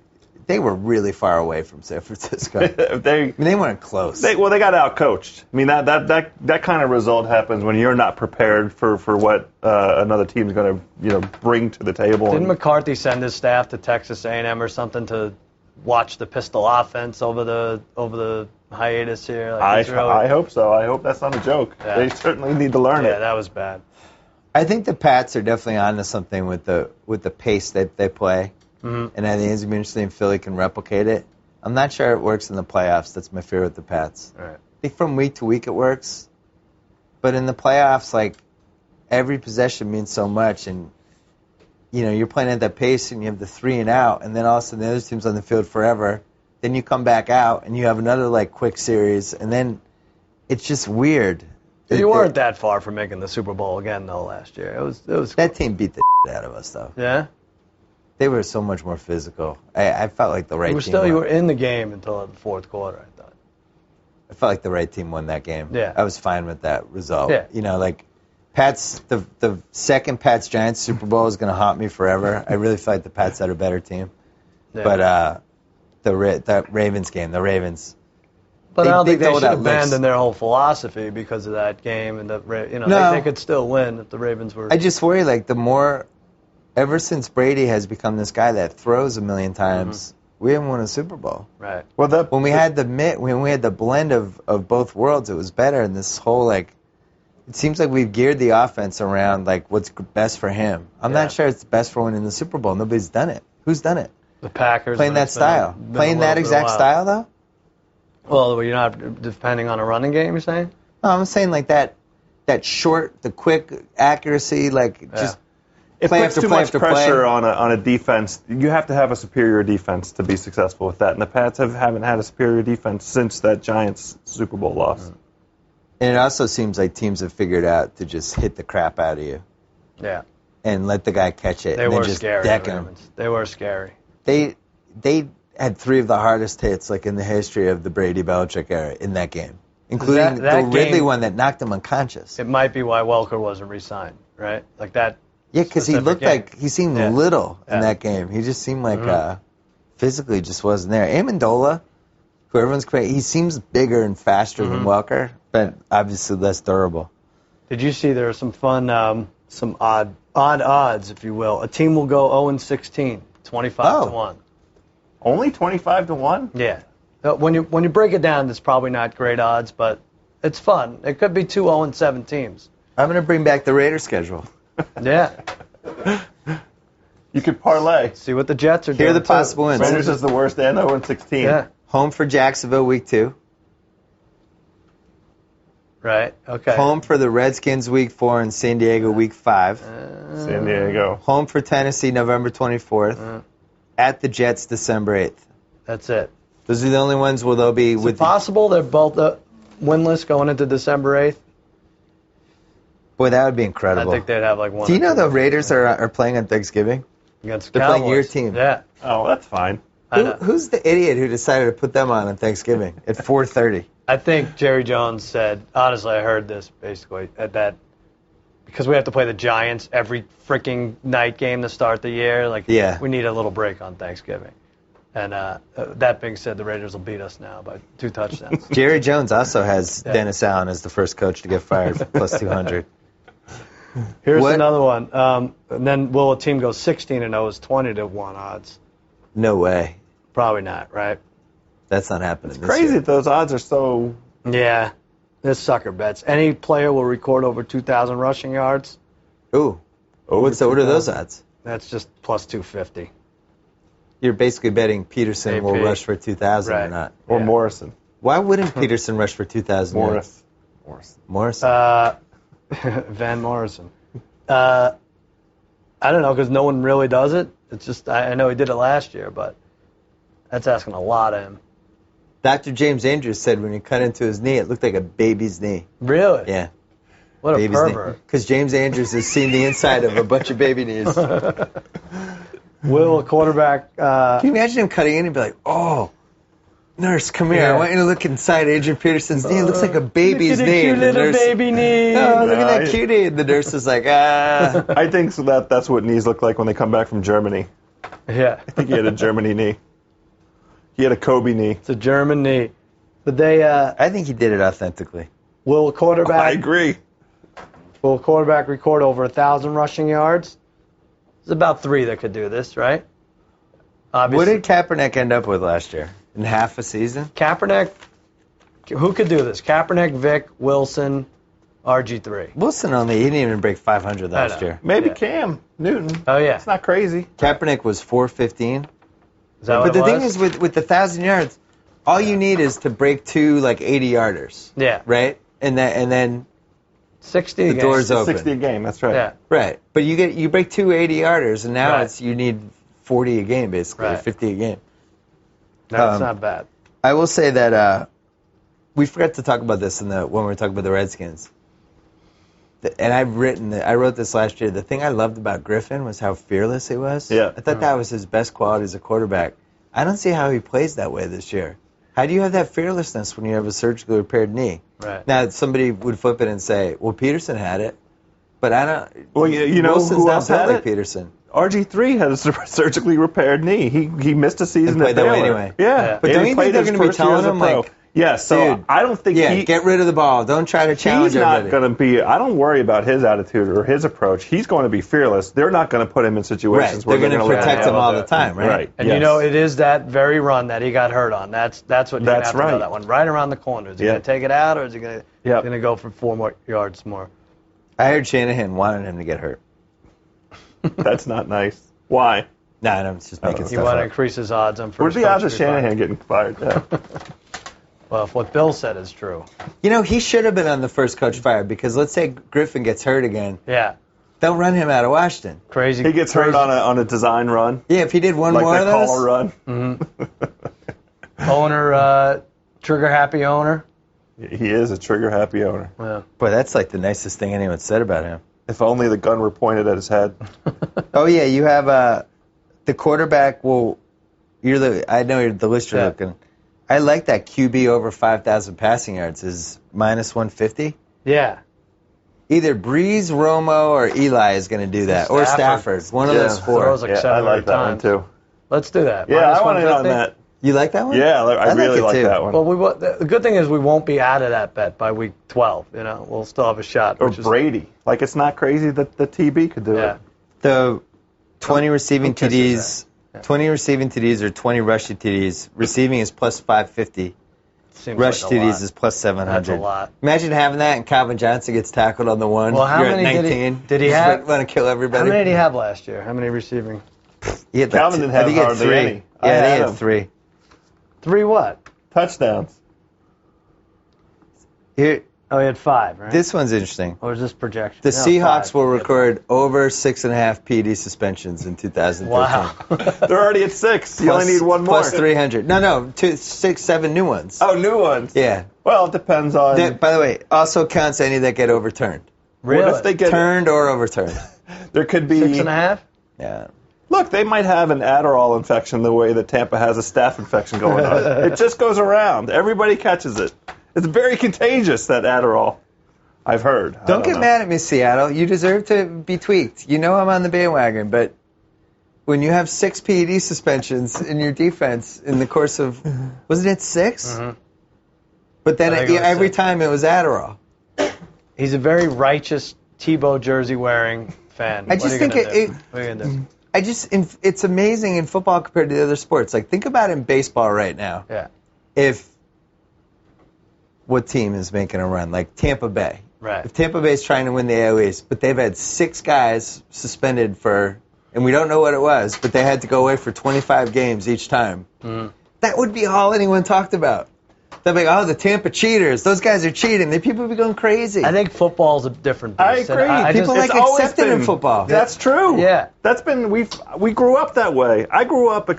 they were really far away from San Francisco. they weren't close. They got outcoached. I mean, that kind of result happens when you're not prepared for what another team's going to bring to the table. Didn't McCarthy send his staff to Texas A&M or something to watch the pistol offense over the hiatus here? Like, I hope so. I hope that's not a joke. Yeah. They certainly need to learn it. Yeah, that was bad. I think the Pats are definitely onto something with the pace that they play. Mm-hmm. And I think it's going to be interesting if Philly can replicate it. I'm not sure it works in the playoffs. That's my fear with the Pats. Right. I think from week to week it works. But in the playoffs, like, every possession means so much. And, you're playing at that pace and you have the 3 and out. And then all of a sudden the other team's on the field forever. Then you come back out and you have another, like, quick series. And then it's just weird. You weren't that far from making the Super Bowl again, though, last year. It was that team beat the out of us, though. Yeah? They were so much more physical. I felt like the right team You were in the game until the fourth quarter, I thought. I felt like the right team won that game. Yeah. I was fine with that result. Yeah. Like Pats, the second Pats-Giants Super Bowl is going to haunt me forever. I really feel like the Pats had a better team. Yeah. But the Ravens game, the Ravens. But I don't think they should abandon their whole philosophy because of that game. And they could still win if the Ravens were. I just worry, like, ever since Brady has become this guy that throws a million times, we haven't won a Super Bowl. Right. Well, when we had the blend of both worlds, it was better. And this whole, like, it seems like we've geared the offense around, like, what's best for him. I'm not sure it's best for winning the Super Bowl. Nobody's done it. Who's done it? The Packers. Playing that style. Playing that exact style, though? Well, you're not depending on a running game, you're saying? No, I'm saying like that short, the quick accuracy, just it play puts after too play much after pressure play. on a defense. You have to have a superior defense to be successful with that, and the Pats haven't had a superior defense since that Giants Super Bowl loss. And it also seems like teams have figured out to just hit the crap out of you. Yeah. And let the guy catch it. They and were then just scary. deck him. They were scary. They had 3 of the hardest hits, like, in the history of the Brady-Belichick era in that game, including the Ridley one that knocked him unconscious. It might be why Welker wasn't re-signed, right? Like that. Yeah, because he looked like he seemed little in that game. He just seemed like physically just wasn't there. Amendola, who everyone's crazy, he seems bigger and faster than Welker, but obviously less durable. Did you see there are some fun, some odd odds, if you will? A team will go 0-16, 25-1. Only 25-1? Yeah. When you break it down, it's probably not great odds, but it's fun. It could be 2 0-7 teams. I'm going to bring back the Raiders schedule. Yeah. You could parlay. See what the Jets are doing. Here are the possible wins. Raiders is the worst and 0-16. Yeah. Home for Jacksonville week 2. Right. Okay. Home for the Redskins week 4 and San Diego week 5. San Diego. Home for Tennessee November 24th. At the Jets December 8th. That's it. Those are the only ones where they'll be Is it possible they're both winless going into December 8th? Boy, that would be incredible. I think they'd have like one. Do you know the Raiders are playing on Thanksgiving? Against They're Cowboys. playing your team. Yeah. Oh, that's fine. Who's the idiot who decided to put them on Thanksgiving at 4:30? I think Jerry Jones said, honestly, I heard this basically, that because we have to play the Giants every freaking night game to start the year, we need a little break on Thanksgiving. And that being said, the Raiders will beat us now by 2 touchdowns. Jerry Jones also has Dennis Allen as the first coach to get fired for plus 200. Here's another one. And then will a team go 16-0 is 20-1 odds? No way. Probably not, right? That's not happening. It's crazy that those odds are so. Yeah, this sucker bets. Any player will record over 2,000 rushing yards. Ooh, what are those odds? That's just plus 250. You're basically betting Peterson will rush for 2,000 or not, or Morrison. Why wouldn't Peterson rush for 2,000? Morrison. Van Morrison. I don't know because no one really does it. It's just I know he did it last year, but that's asking a lot of him. Dr. James Andrews said when he cut into his knee, it looked like a baby's kney. Really? Yeah. What a pervert. Because James Andrews has seen the inside of a bunch of baby knees. Will a quarterback... Can you imagine him cutting in and be like, oh, nurse, come here. I want you to look inside Adrian Peterson's knee. It looks like a baby's knee. Look at the cute little baby knee. Oh, look at that cutie. And the nurse is like, I think that's what knees look like when they come back from Germany. Yeah. I think he had a Germany knee. He had a Kobe knee. It's a German knee. But they I think he did it authentically. will a quarterback. I agree. Will a quarterback record over 1,000 rushing yards? There's about 3 that could do this, right? What Obviously. did Kaepernick end up with last year? In half a season? Kaepernick, who could do this? Kaepernick, Vic, Wilson, RG3. Wilson he didn't even break 500 last know. year. Maybe Yeah. Cam Newton. Oh, yeah. It's not crazy. Kaepernick was 415. Is that But what the it thing was? is, with the 1,000 yards, all you need is to break 2 80-yarders. Yeah. Right? And then 60 the games. door's open. 60 a game. That's right. Yeah. Right. But you break 2 80-yarders, and now Right. you need 40 a game, basically, or Right. 50 a game. That's not bad. I will say that we forgot to talk about this when we were talking about the Redskins. And I wrote this last year. The thing I loved about Griffin was how fearless he was. Yeah. I thought that was his best quality as a quarterback. I don't see how he plays that way this year. How do you have that fearlessness when you have a surgically repaired knee? Right. Now, somebody would flip it and say, well, Peterson had it. But I don't. Well, you know Wilson's who not else built had like it? Peterson. RG3 had a surgically repaired knee. He missed a season And played at that way Baylor. anyway. Yeah. But And don't he you think played they're his going to be first year telling as a him, pro. like, yeah, so dude, I don't think get rid of the ball. Don't try to challenge he's not everybody. going to be. I don't worry about his attitude or his approach. He's going to be fearless. They're not going to put him in situations Right. where They're they're going going to protect him all the time, right? Right. And yes. you know, it is that very run that he got hurt on. That's what you're going to That's have to know right. that one. Right around the corner. Is he Yeah. going to take it out, or is he going Yep. to go for 4 more yards more? I heard Shanahan wanted him to get hurt. That's not nice. Why? No, I'm just making You stuff want to up. increase his odds on first. Where's the coach odds of to be fired. Shanahan getting fired? Yeah. Well, if what Bill said is true. You know, he should have been on the first coach fired because let's say Griffin gets hurt again. Yeah. They'll run him out of Washington. Crazy. He gets hurt on a design run, Yeah, if he did one like more the of caller those. run. Owner, trigger happy owner. He is a trigger happy owner. Yeah. Boy, that's like the nicest thing anyone said about him. If only the gun were pointed at his head. Oh, yeah, you have the quarterback. Well, I know you're the list you're Yeah. looking. I like that QB over 5,000 passing yards is minus 150. Yeah. Either Breeze, Romo, or Eli is going to do that, or Stafford. Stafford. One of those four. Throws like Yeah, 7 I or 8 like that one times. too. Let's do that. Yeah, Minus I want in on 150? that. You like that one? Yeah, I really it like too. that one. Well, the good thing is we won't be out of that bet by week 12. You know, we'll still have a shot. Or which is- Brady. Like, it's not crazy that the TB could do Yeah. it. The 20 receiving who kisses TDs, that? Yeah. 20 receiving TDs or 20 rushing TDs. Receiving is plus 550. Seems Rush like a TDs lot. is plus 700. That's a lot. Imagine having that and Calvin Johnson gets tackled on the one. Well, how You're many at did he- 19. did he Just have? Want to kill How everybody? many did he have last year? How many receiving? He had like Calvin two- didn't I have think he had hardly three. any. I Yeah, had he had him. 3. 3 what? Touchdowns. Here, Oh, he had 5, right? this one's interesting. Or is this projection? The No, Seahawks 5. will record over 6.5 PD suspensions in 2013. Wow. They're already at 6. You only need one more. Plus 300. No, 7 new ones. Oh, new ones. Yeah. Well, it depends on. That, by the way, also counts any that get overturned. Really? What if they get? Turned or overturned. There could be. 6.5? Yeah. Look, they might have an Adderall infection the way that Tampa has a staph infection going on. It just goes around. Everybody catches it. It's very contagious, that Adderall. I've heard. I Don't get know. mad at me, Seattle. You deserve to be tweaked. You know I'm on the bandwagon, but when you have 6 PED suspensions in your defense in the course of, wasn't it 6? Mm-hmm. But then I think it was every 6. time it was Adderall. He's a very righteous Tebow jersey wearing fan. I just think What are you gonna do? it's amazing in football compared to the other sports. Like, think about in baseball right now. Yeah. If what team is making a run? Like Tampa Bay. Right. If Tampa Bay is trying to win the AL East, but they've had 6 guys suspended for, and we don't know what it was, but they had to go away for 25 games each time. That would be all anyone talked about. They'd be like, oh, the Tampa cheaters. Those guys are cheating. People would be going crazy. I think football's a different I beast. agree. And People It's like always accepted in been- football. That's true. Yeah. That's been we grew up that way. I grew up,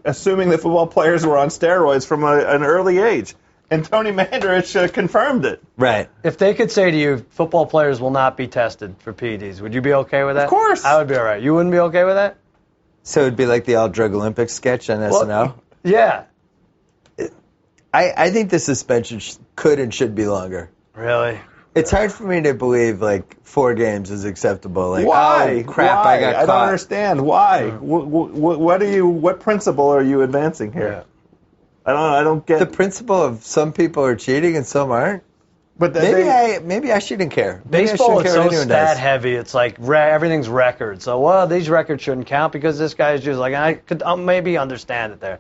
assuming that football players were on steroids from an early age, and Tony Mandarich confirmed it. Right. if they could say to you, football players will not be tested for PEDs, would you be okay with that? Of course. I would be all right. You wouldn't be okay with that? So it'd be like the All Drug Olympics sketch on SNL. Yeah. I think the suspension could and should be longer. Really? It's hard for me to believe like 4 games is acceptable. Like, Why? oh crap, Why? I got I don't caught. understand why. What principle are you advancing here? I don't get the principle of some people are cheating and some aren't. But Maybe I shouldn't care. Maybe Baseball I is shouldn't care so what anyone stat does. heavy. It's like everything's records. So, well, these records shouldn't count because this guy's just like, I could maybe understand it there.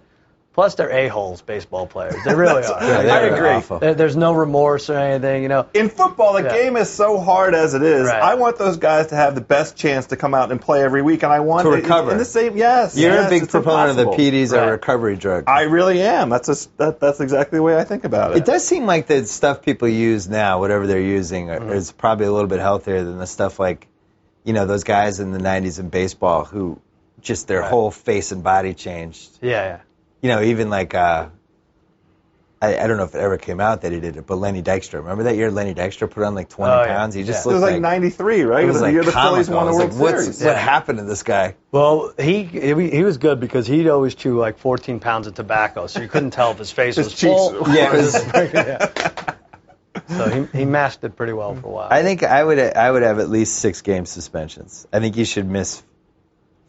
Plus, they're a-holes, baseball players. They really are. Yeah, I they're agree. awful. There's no remorse or anything, In football, the game is so hard as it is. Right. I want those guys to have the best chance to come out and play every week, and I want To recover. in the same. Yes, You're yes, a big it's proponent impossible. of the PEDs Right. a recovery drug. I really am. That's exactly the way I think about it. It does seem like the stuff people use now, whatever they're using, is probably a little bit healthier than the stuff like, those guys in the 90s in baseball who just their whole face and body changed. Yeah. Even like, I don't know if it ever came out that he did it, but Lenny Dykstra. Remember that year Lenny Dykstra put on like 20 Oh, yeah. pounds? He just It was looked like 93, right? It was the like year the Phillies comical. won the I World was like, Series. What happened to this guy? Well, he was good because he'd always chew like 14 pounds of tobacco, so you couldn't tell if his face His was cheeks- full. Yeah, it was, So he masked it pretty well for a while. I think I would have at least 6 game suspensions. I think you should miss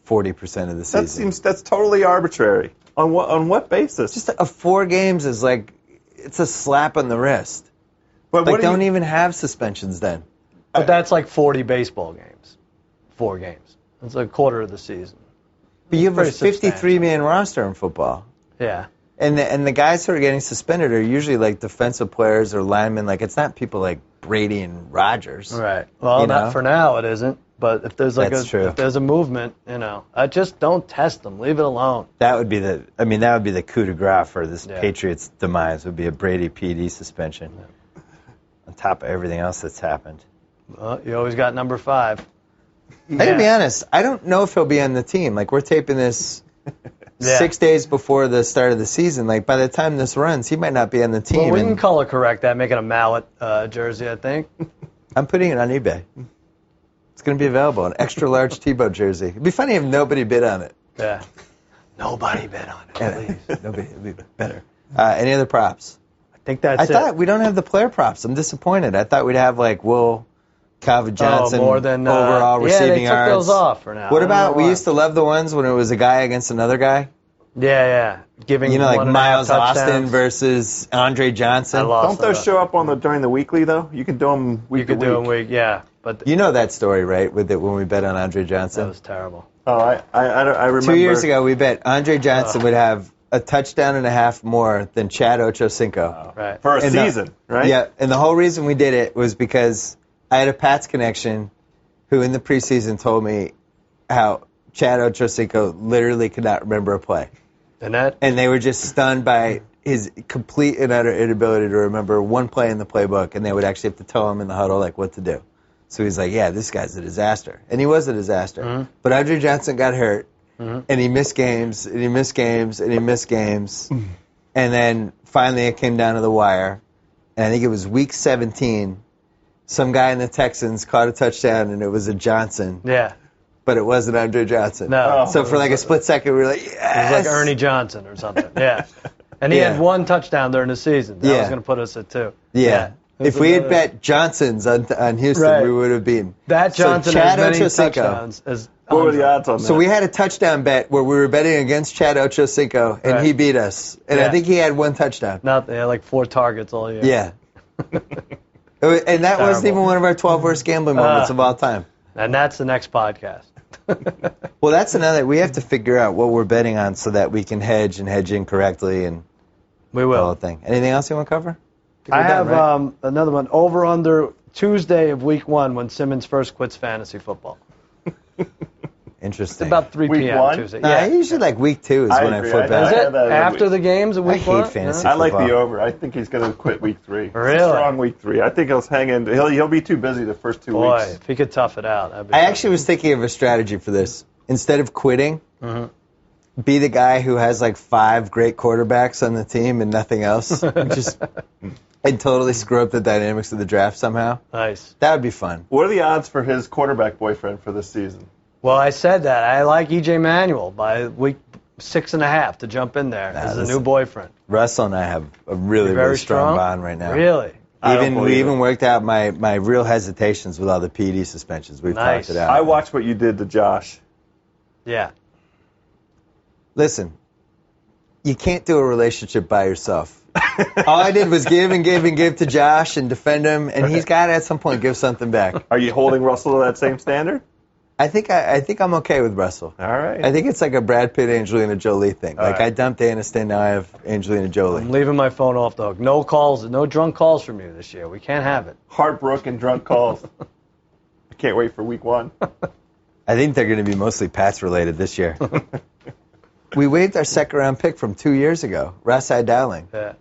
40% of the season. That's totally arbitrary. On what basis? Just 4 games is like, it's a slap on the wrist. But Like, don't even have suspensions then. But that's like 40 baseball games. 4 games. That's a quarter of the season. But you have a Pretty 53-man roster in football. Yeah. And the guys who are getting suspended are usually like defensive players or linemen. Like, it's not people like Brady and Rodgers. Right. Well, not for now it isn't. But if there's like That's true. if there's a movement, I just don't test them. Leave it alone. That would be the coup de grace for this Yeah. Patriots demise would be a Brady PD suspension. On top of everything else that's happened. Well, you always got number 5. I gotta be honest, I don't know if he'll be on the team. Like, we're taping this 6 days before the start of the season. Like, by the time this runs, he might not be on the team. Well, we can and color correct that, make it a mallet jersey, I think. I'm putting it on eBay. It's going to be available, an extra large Tebow jersey. It'd be funny if nobody bid on it. Yeah. Nobody bid on it, please. Nobody, it'd be better. Any other props? I think that's I it. thought we don't have the player props. I'm disappointed. I thought we'd have like Calvin Johnson more than overall receiving yeah, they took yards. those off for now. What I don't about know we why. used to love the ones when it was a guy against another guy? Yeah. Giving Like 1.5 Miles Austin touchdowns. versus Andre Johnson. I lost Don't those show up during the weekly though? You can do them week You could to do week. a week, yeah. But You know that story, right? With it when we bet on Andre that Johnson. was terrible. Oh, I remember. 2 years ago, we bet Andre Johnson would have a touchdown and a half more than Chad Ochocinco. Right. For a And season, right? Yeah, and the whole reason we did it was because I had a Pats connection who in the preseason told me how Chad Ochocinco literally could not remember a play. And they were just stunned by his complete and utter inability to remember one play in the playbook, and they would actually have to tell him in the huddle like what to do. So he's like, yeah, this guy's a disaster. And he was a disaster. Mm-hmm. But Andre Johnson got hurt, and he missed games, and he missed games, and he missed games. And then finally it came down to the wire. And I think it was week 17. Some guy in the Texans caught a touchdown, and it was a Johnson. Yeah. But it wasn't Andre Johnson. No. So for like a split second, we were like, yes! It was like Ernie Johnson or something. Yeah. And he Yeah. had 1 touchdown during the season. That Yeah. was going to put us at 2. Yeah. It was If we had another- bet Johnsons on Houston, Right. we would have beaten. That Johnson so Chad has many Ochocinco. touchdowns as What were the Andre. odds on that? So we had a touchdown bet where we were betting against Chad Ochocinco, and Right. he beat us. And I Yeah. think he had 1 touchdown. Not they had like 4 targets all year. Yeah. And that wasn't Terrible. even one of our 12 worst gambling moments of all time. And that's the next podcast. Well, that's another. We have to figure out what we're betting on so that we can hedge and hedge incorrectly and We the whole will. thing. Anything else you want to cover? I We're done, have right? another one. Over under Tuesday of week 1 when Simmons first quits fantasy football. Interesting. About 3 Week p.m. 1? Tuesday. Nah, Yeah. usually like week 2 is I when agree. I flip I- out. Is I- it that after week. the games of week hate 1? fantasy. I like the football. over. I think he's going to quit week 3. It's a Really? strong week 3. I think he'll hang in. He'll be too busy the first 2 Boy, weeks. if he could tough it out. That'd be I tough. actually was thinking of a strategy for this. Instead of quitting, be the guy who has like 5 great quarterbacks on the team and nothing else. And totally screw up the dynamics of the draft somehow. Nice. That would be fun. What are the odds for his quarterback boyfriend for this season? Well, I said that. I like E.J. Manuel by week 6.5 to jump in there as a listen. new boyfriend. Russell and I have a really, Very really strong bond right now. Really? I don't We believe even it. worked out my real hesitations with all the PD suspensions. We've Nice. talked it out. I watched what you did to Josh. Yeah. Listen, you can't do a relationship by yourself. All I did was give and give and give to Josh and defend him, and he's got to at some point give something back. Are you holding Russell to that same standard? I think I'm okay with Russell. All right. I think it's like a Brad Pitt, Angelina Jolie thing. All like right. I dumped Aniston, now I have Angelina Jolie. I'm leaving my phone off the hook. No calls, no drunk calls from you this year. We can't have it. Heartbroken drunk calls. I can't wait for week 1. I think they're going to be mostly Pats related this year. We waived our second round pick from 2 years ago, Rasai Dowling. Yeah.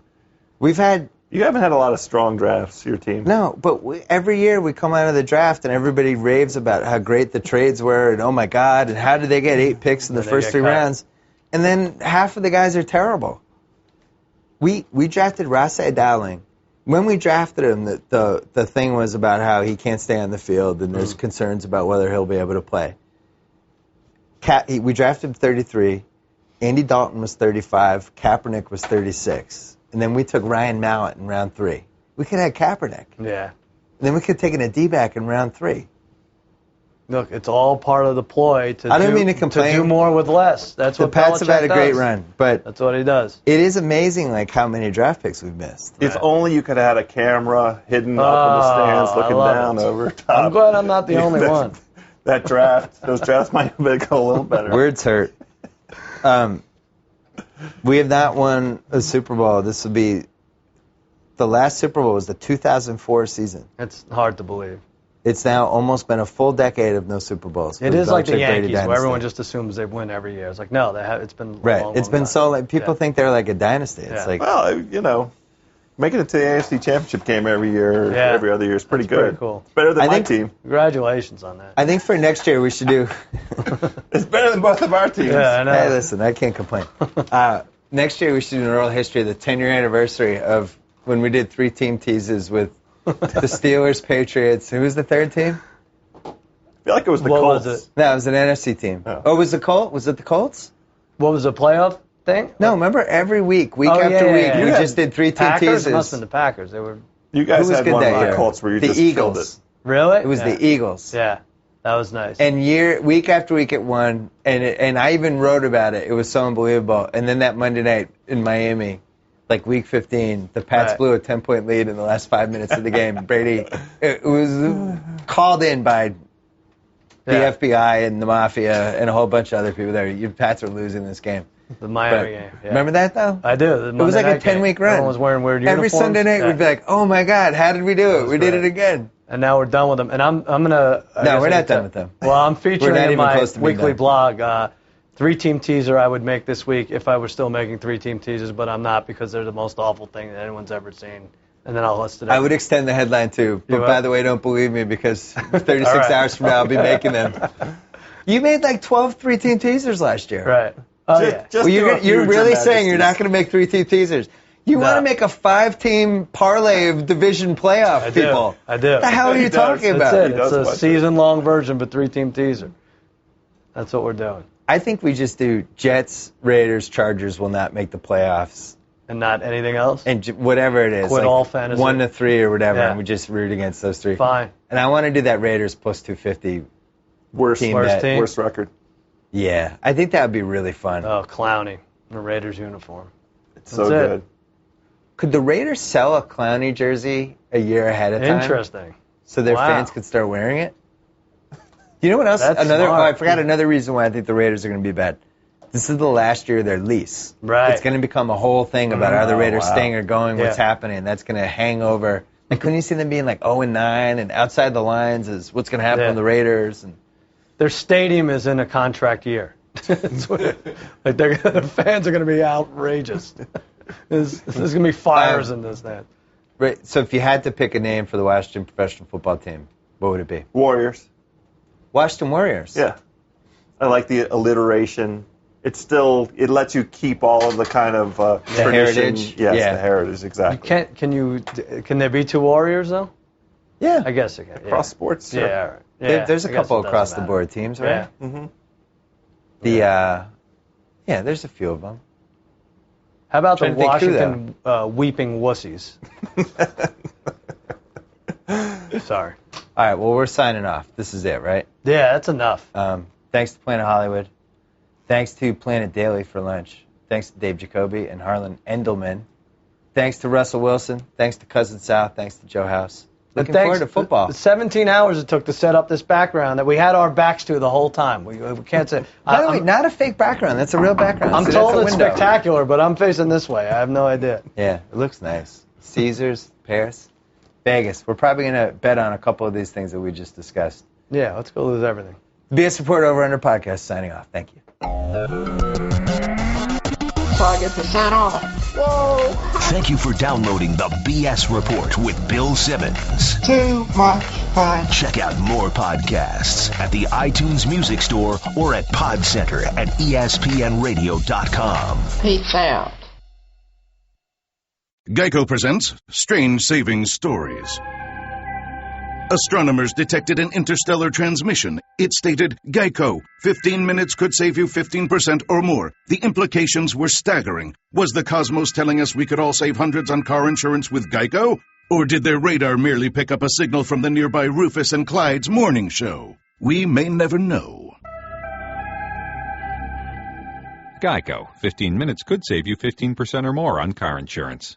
You haven't had a lot of strong drafts, your team. No, but every year we come out of the draft and everybody raves about how great the trades were and oh my God, and how did they get 8 picks in the first 3 rounds? And then half of the guys are terrible. We drafted Rasai Dowling. When we drafted him, the thing was about how he can't stay on the field and there's concerns about whether he'll be able to play. We drafted him 33. Andy Dalton was 35. Kaepernick was 36. And then we took Ryan Mallett in round 3. We could have had Kaepernick. Yeah. And then we could have taken a D-back in round 3. Look, it's all part of the ploy to I don't mean to complain. do more with less. That's The what Pats have Belichick had a great does. run, but That's what he does. it is amazing like how many draft picks we've missed. If only you could have had a camera hidden up in the stands looking I love down it. over top. I'm glad I'm not the only one. Those drafts might have been a little better. Words hurt. We have not won a Super Bowl. This will be the last Super Bowl was the 2004 season. It's hard to believe. It's now almost been a full decade of no Super Bowls. It is like the Belichick-Brady Yankees, where dynasty. everyone just assumes they win every year. It's like, no, it's been a Right. long, It's long been time. so like people Yeah. think they're like a dynasty. It's Yeah. like Well, making it to the AFC Championship game every year, Yeah. every other year is pretty That's good. pretty cool. It's better than I my think- team. Congratulations on that. I think for next year we should do. It's better than both of our teams. Yeah, I know. Hey, listen, I can't complain. Next year we should do an oral history of the 10-year anniversary of when we did 3-team teases with the Steelers, Patriots. Who was the third team? I feel like it was the What Colts. was it? No, it was an NFC team. Oh. Was the Colts? Was it the Colts? What was the playoff thing? No, remember every week Oh, after yeah, week, yeah, we yeah. just did 3-team Packers? teases. It must have been the Packers. They were You guys Who was had good one that of the year? Colts where you The just killed Eagles. it. really. It was Yeah. the Eagles. Yeah, that was nice. And week after week it won, and I even wrote about it. It was so unbelievable. And then that Monday night in Miami, like week 15, the Pats Right. blew a 10-point lead in the last 5 minutes of the game. Brady, it was called in by the Yeah. FBI and the Mafia and a whole bunch of other people there. Your Pats are losing this game. The Miami But game. Yeah. remember that though? I do. The It was like a 10-week run. Everyone was wearing weird uniforms. Every Sunday night Yeah. we'd be like, "Oh my God, how did we do it? was We did great. it again." And now we're done with them. And I'm gonna. I No, guess we're I not can done tell- with them. Well, I'm featuring not in even my close to being weekly done. blog 3-team teaser I would make this week if I were still making 3-team teasers, but I'm not because they're the most awful thing that anyone's ever seen. And then I'll list it. I would extend the headline too, but You by will? the way, don't believe me because 36 All right. hours from now I'll be making them. You made like 12 3-team teasers last year. Right. Oh Just- yeah. just Well, you're do a few, really Your saying you're not Majesties. going to make 3-team teasers. You No. want to make a 5-team parlay of division playoff I do. people. I do. What the hell are He you does. talking That's about? it. He does It's a watch it. season-long version of a 3-team teaser. That's what we're doing. I think we just do Jets, Raiders, Chargers will not make the playoffs. And not anything else? And whatever it is, Quit like all fantasy. 1 to 3 or whatever, Yeah. and we just root against those 3. Fine. And I want to do that Raiders plus 250. Worst Team Worst bet. team? Worst record. Yeah, I think that would be really fun. Oh, Clowney in a Raiders uniform. It's so That's it. good. Could the Raiders sell a Clowney jersey a year ahead of time? Interesting. So their Wow. fans could start wearing it? You know what else? That's Oh, smart. I forgot another reason why I think the Raiders are going to be bad. This is the last year of their lease. Right. It's going to become a whole thing about are the Raiders wow. staying or going, what's Yeah. happening. That's going to hang over. Like, couldn't you see them being like 0-9 and outside the lines is what's going to happen Yeah. with the Raiders? And Their stadium is in a contract year. It's what- like the fans are going to be outrageous. There's going to be fires in this thing. right, so if you had to pick a name for the Washington professional football team, what would it be? Warriors. Washington Warriors. Yeah. I like the alliteration. It lets you keep all of the kind of tradition. heritage? Yes, Yeah. the heritage, exactly. Can there be 2 Warriors though? Yeah. I guess it can. Yeah. Cross sports. Yeah. Sure. All right. Yeah, There's a I guess couple it doesn't across the matter. board teams, right? Yeah. Mm-hmm. Yeah, there's a few of them. How about the Trying to think through Washington weeping wussies? Sorry. All right, well, we're signing off. This is it, right? Yeah, that's enough. Thanks to Planet Hollywood. Thanks to Planet Daily for lunch. Thanks to Dave Jacoby and Harlan Endelman. Thanks to Russell Wilson. Thanks to Cousin Sal. Thanks to Joe House. Looking forward to football. The 17 hours it took to set up this background that we had our backs to the whole time. We can't say. By the way, not a fake background. That's a real background. I'm See, told that's a it's window. spectacular, but I'm facing this way. I have no idea. Yeah, it looks nice. Caesars, Paris, Vegas. We're probably going to bet on a couple of these things that we just discussed. Yeah, let's go lose everything. BS Report Over Under Podcast signing off. Thank you. Target % off. Whoa. Thank you for downloading the BS Report with Bill Simmons. Too much fun. Check out more podcasts at the iTunes Music Store or at Podcenter at ESPNradio.com. Peace out. Geico presents Strange Savings Stories. Astronomers detected an interstellar transmission. It stated, Geico, 15 minutes could save you 15% or more. The implications were staggering. Was the cosmos telling us we could all save hundreds on car insurance with Geico? Or did their radar merely pick up a signal from the nearby Rufus and Clyde's morning show? We may never know. Geico. 15 minutes could save you 15% or more on car insurance.